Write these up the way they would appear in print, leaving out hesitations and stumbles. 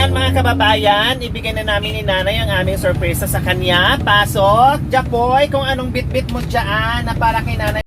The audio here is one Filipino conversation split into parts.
Ayan mga kababayan, ibigay na namin ni nanay ang aming sorpresa sa kanya. Pasok, Japoy, kung anong bit-bit mo dyan na para kay nanay.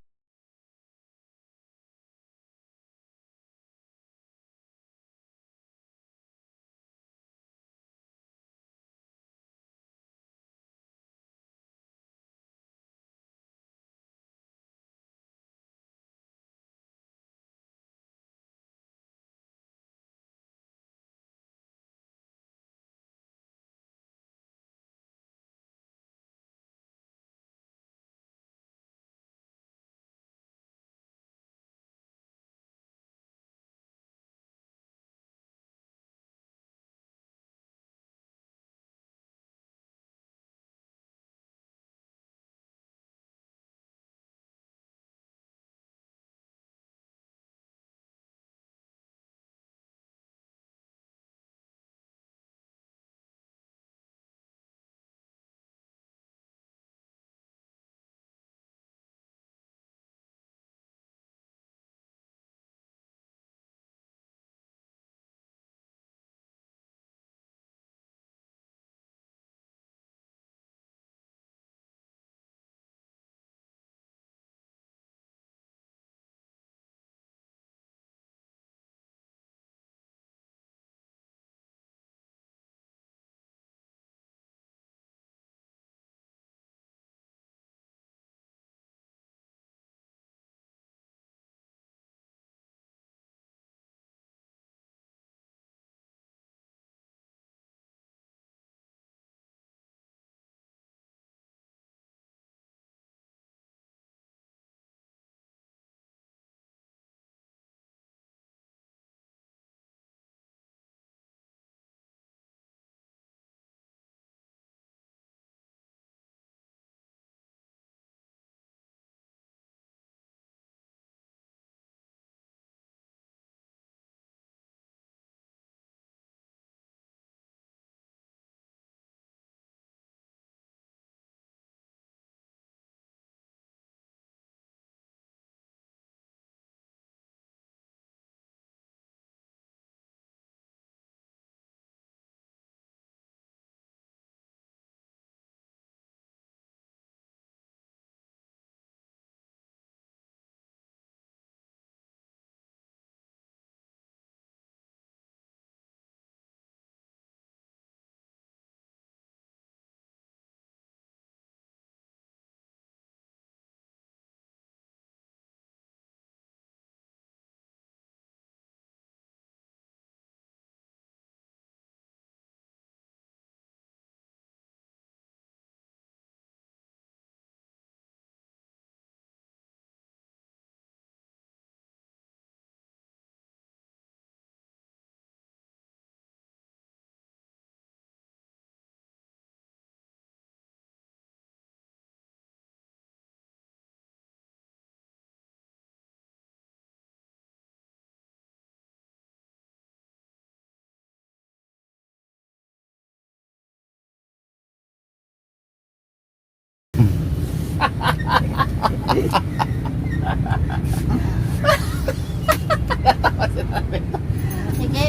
Sige.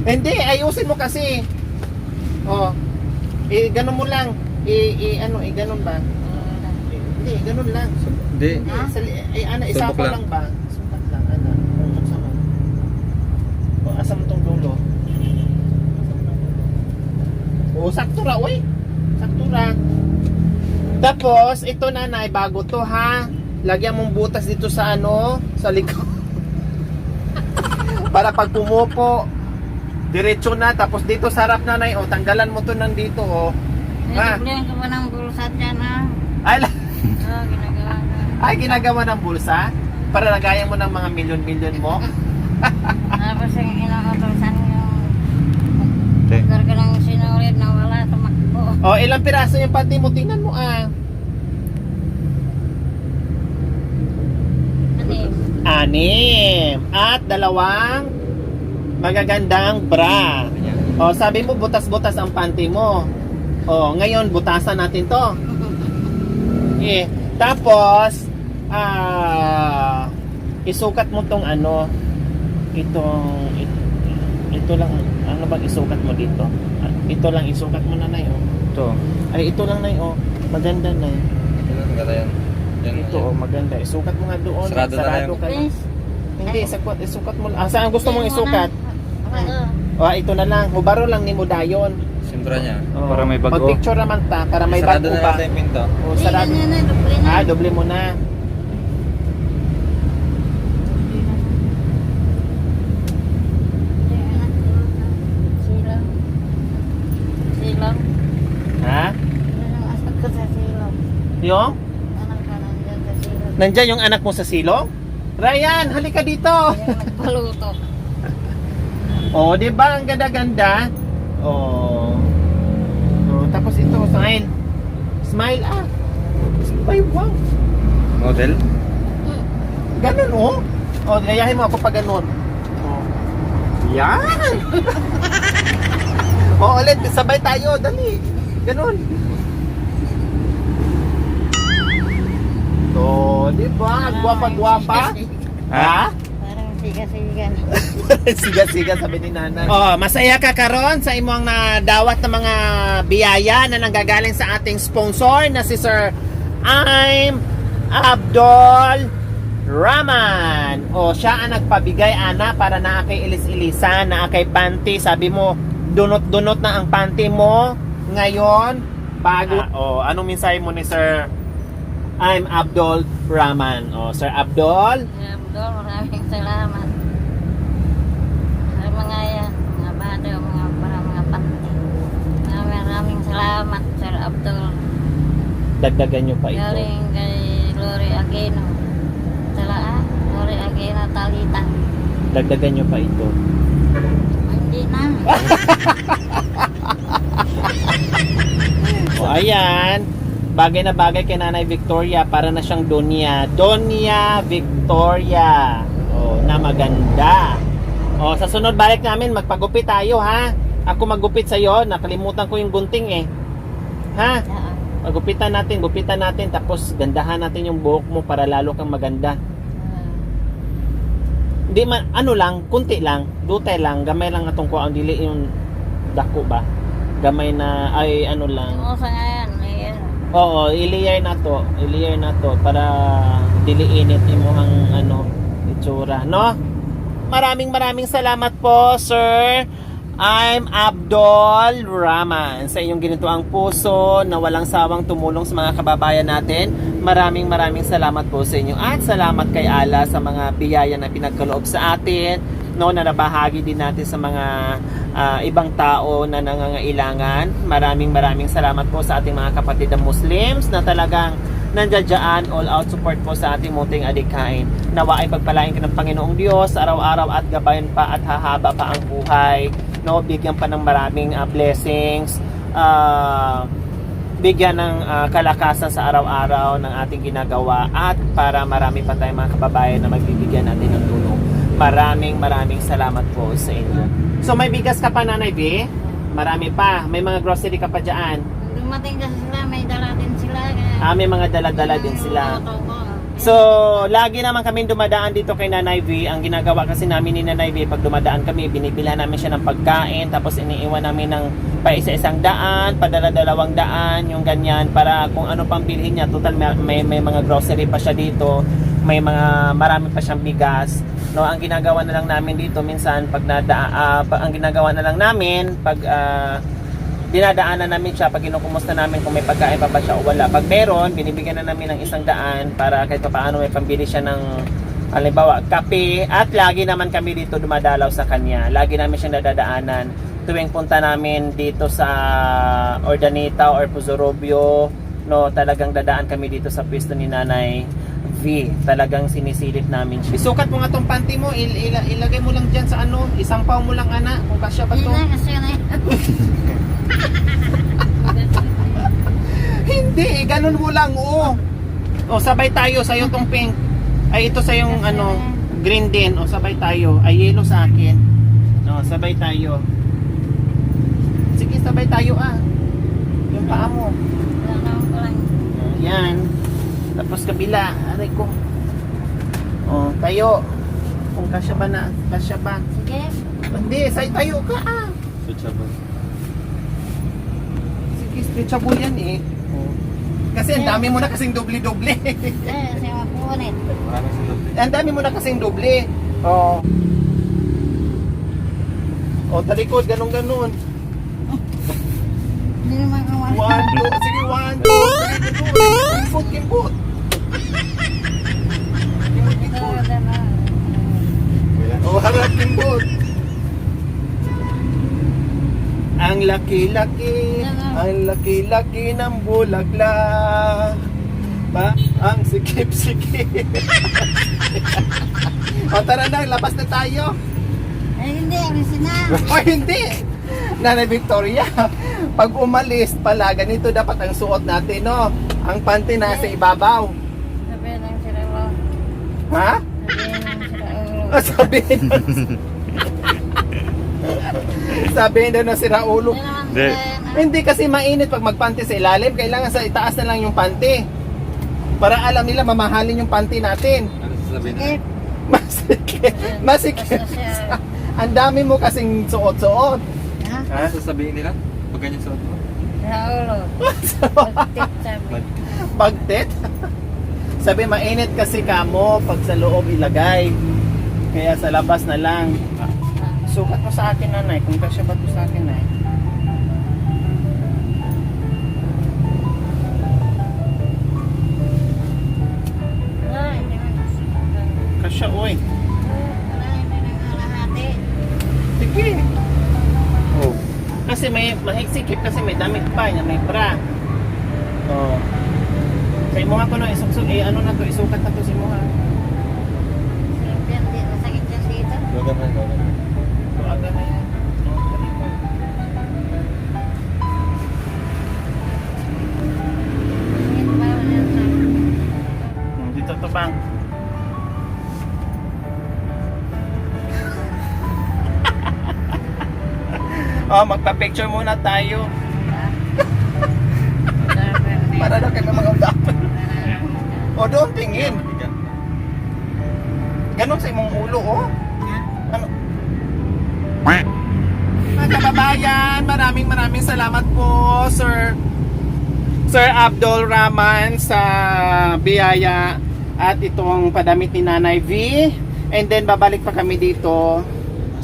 Hindi, ayusin mo kasi. Oh, ganun mo lang. Ganun ba? Hindi, ganun lang. Hindi. Isa Sumbok ko lang. lang ba? Sumbok lang, kung buksan mo. O, asa mo tong dulo. O, sakto ra, uy. Sakto ra. Tapos, ito nanay, bago to ha. Lagyan mong butas dito sa sa likod. Para pag pumupo, diretso na. Tapos dito sa harap nanay, tanggalan mo to nandito, Ha? Nagbilang ka ba ng bulsa dyan, ha? Ay, Oo, ginagawa na. ay, ginagawa ng bulsa? Para lagayan mo ng mga milyon-milyon mo? Tapos yung inakatusan yung Okay. karga ng sinulid na wala, tumakbo. O, ilang piraso yung panty mo? Tingnan mo, Ano eh? 6. At 2 magagandang bra. O, sabi mo, butas-butas ang panty mo. O, ngayon, butasan natin to. Tapos, isukat mo tong Ito lang, ano bang isukat mo dito? Ah, ito lang isukat mo, nanay, oh. Ito. Ay, ito lang, nay, oh. Maganda, nay. Maganda yan. Yan, Ito, oh, maganda. Isukat mo nga doon. Sarado na lang. ka. Please. Hindi, isukat mo. Ah, saan gusto mong isukat? Oo. Oh, ito na lang. Hubaro lang ni mo dayon. Simbra niya. Oh. Para may bago. Pag-picture naman ta, para may Sarado bago na pa. natin yung pinto. Oh, Hindi, sarado. ganyan na, doble na. Ah, doble mo na. Silang. Silang. Ha? Yan ang asak ko sa silang. Yung? Anak ka nandyan sa silang. Nandyan yung anak mo sa silong? Ryan, halika dito. Yan nagpaluto. Oh, di ba ang ganda-ganda? Oh. Oh, tapos ito, smile. Smile ah. Ay, wow. Model? Ganun oh. Oh, gayahin mo ako pa ganun. Oh. Yan. Oh, ulit, sabay tayo, dali. Ganun. Oh, di ba? Gwapa-gwapa. Ha? Parang siga-sigan. Siga-siga sabi ni nanay. Oh, masaya ka karon sa imong nadawat ng mga biyaya na nanggagaling sa ating sponsor na si Sir I'm Abdul Rahman. O siya ang nagpabigay ana para na kay ilis-ilisan, na kay panty. Sabi mo, dunot-dunot na ang panty mo ngayon bago. Anong mensahe mo ni Sir I'm Abdul Rahman? O Sir Abdul, Abdul, maraming salamat. Sa mga yan, mga bado, mga panty. Maraming salamat, Sir Abdul. dagdagan nyo pa ito. Galing kay Lori Aquino. Lori Aquino Talita. Dagdagan nyo pa ito. Hindi na. O ayan, bagay na bagay kay Nanay Victoria, para na siyang Donya Victoria. O, na maganda. O, sa sunod balik namin, magpagupit tayo ha. Ako maggupit sa'yo, nakalimutan ko yung gunting eh. Ha? Gupitan natin, tapos gandahan natin yung buhok mo para lalo kang maganda. Hindi man, ano lang, kunti lang, dutay lang, gamay lang atong kuha, dili yung dako ba? Gamay na, ay ano lang. Umusa nga yan. Ayan. Oo, i-layer na to para dili init imo ang ano, itsura, no? Maraming salamat po, sir. I'm Abdul Rahman, sa inyong ginituang puso na walang sawang tumulong sa mga kababayan natin. Maraming salamat po sa inyo, at salamat kay Allah sa mga biyaya na pinagkaloob sa atin, no, na nabahagi din natin sa mga ibang tao na nangangailangan. Maraming salamat po sa ating mga kapatid na Muslims na talagang nandiyan, all out support po sa ating munting adikain. Nawa ay pagpalain ka ng Panginoong Diyos araw-araw at gabayan pa at hahaba pa ang buhay, no, bigyan pa ng maraming blessings, bigyan ng kalakasan sa araw-araw ng ating ginagawa, at para marami pa tayong mga kababayan na magbibigyan natin ng tulong. Maraming salamat po sa inyo. So may bigas ka pa, Nanay B? Marami pa. May mga grocery ka pa dyan. Dumating kasi sila, may dala din sila. May mga dala-dala din sila. So, lagi naman kami dumadaan dito kay Nanay V. Ang ginagawa kasi namin ni Nanay V, pag dumadaan kami, binibilhan namin siya ng pagkain, tapos iniiwan namin ng pa isa-isang daan, padala-dalawang daan, yung ganyan, para kung ano pang bilhin niya. Total, may mga grocery pa siya dito, may mga marami pa siyang bigas. No, ang ginagawa na lang namin dito minsan pag ang ginagawa na lang namin pag dinadaanan namin siya, pag kinukumusta namin kung may pagkain pa ba siya o wala. Pag meron, binibigyan na namin ng 100 para kahit paano may pambili siya ng halimbawa kape, at lagi naman kami dito dumadalaw sa kanya. Lagi namin siyang nadadaanan tuwing punta namin dito sa Ordaneta or Puzorobio, no, talagang dadaan kami dito sa pwesto ni Nanay V. Talagang sinisilip namin siya. Isukat mo nga tong panty mo, ilagay mo lang dyan sa ano, isampaw mo lang, ana, kung kasya ba to. Kasi na yan. Hindi, ganun mo lang, oo. O, sabay tayo, sa'yo tong pink. Ay, ito sa yung ano, green din. O, sabay tayo. Ay, yellow sa akin. No, sabay tayo. Sige, sabay tayo Yung paa mo. Yan. Tapos kabila. Aray ko. O, tayo. Kung kasya ba na, kasya ba? Sige. Hindi, tayo ka ah. Switchable. Sige, stretchable yan eh. Kasi ang dami mo na kasing doble-doble. Siya mapunit. Maraming sundot. Ang dami mo na kasing doble. Oo. O, talikod, ganun-ganun. Hindi naman kumari. 1, 2, sige, 1, 2, 3, kimbot. Kimbot. O, harap kimbot. Ang laki-laki, ang laki-laki ng bulaklak. Ba? Ang sikip-sikip. O, tara na, labas na tayo. Hindi, alisin na. O hindi! Nanay Victoria, pag umalis pala, ganito dapat ang suot natin, no? Ang panty nasa ibabaw. Sabihin lang sila ulo. Ha? Sabihin lang sila ulo. Sabihin daw na sira ulo. Hindi naman Hindi. sila, Hindi kasi mainit pag magpanty sa ilalim. Kailangan sa itaas na lang yung panty. Para alam nila mamahalin yung panty natin. Ano sasabihin na? Sakit. Masikip. Masikip. Basta siya. Ang dami mo kasing suot-suot. Ha? Ano sasabihin nila? Pag ganyan suot mo? Sa ulo. Pagtit sabi. Pagtit? Sabi, mainit kasi kamo pag sa loob ilagay. Kaya sa labas na lang. Sukat mo sa akin, nanay. Kung kasya ba ito sa akin, nanay? Wala, hindi naman. Kasya, uy. Wala, hindi naman kalahati. Sige. Oh. Kasi may mahigsikip kasi may damit pa, yan, may bra. Oh. Sa imuha ko no, ano na to, isukat na to sa imuha. Yan, di masakit yan dito. Logan na, logan na. So, aga na yan. Oh, talikod. Sakit pa yan sa Dito to bang. Oh, magpa-picture muna tayo. Para daw kayo mga udapan. O, doon tingin. Bigat. Ganon sa imong ulo, oh. Ano? Mga kababayan, maraming salamat po, Sir Abdul Rahman sa biyaya at itong padamit ni Nanay V. And then babalik pa kami dito.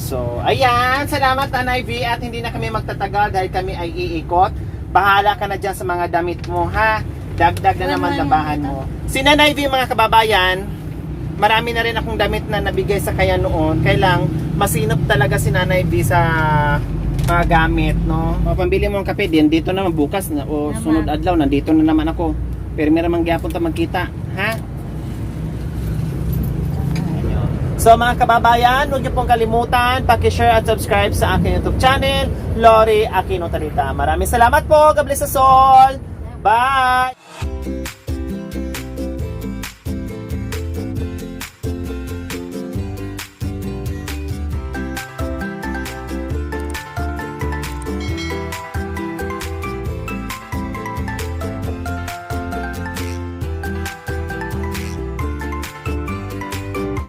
So, ayan, salamat Nanay V at hindi na kami magtatagal dahil kami ay iikot. Bahala ka na dyan sa mga damit mo, ha? Dagdag na naman labahan mo. Si Nanay V, mga kababayan, marami na rin akong damit na nabigay sa kanya noon. Kailang masinop talaga si Nanay V sa mga gamit, no? Pambili mo ang kape din, dito naman bukas na, o sunod adlaw, nandito na naman ako. Pero meron mang gyapon ta magkita, ha? So mga kababayan, huwag niyo pong kalimutan, paki-share at subscribe sa aking YouTube channel, Lori Aquino Talita. Maraming salamat po, God bless us all. Bye!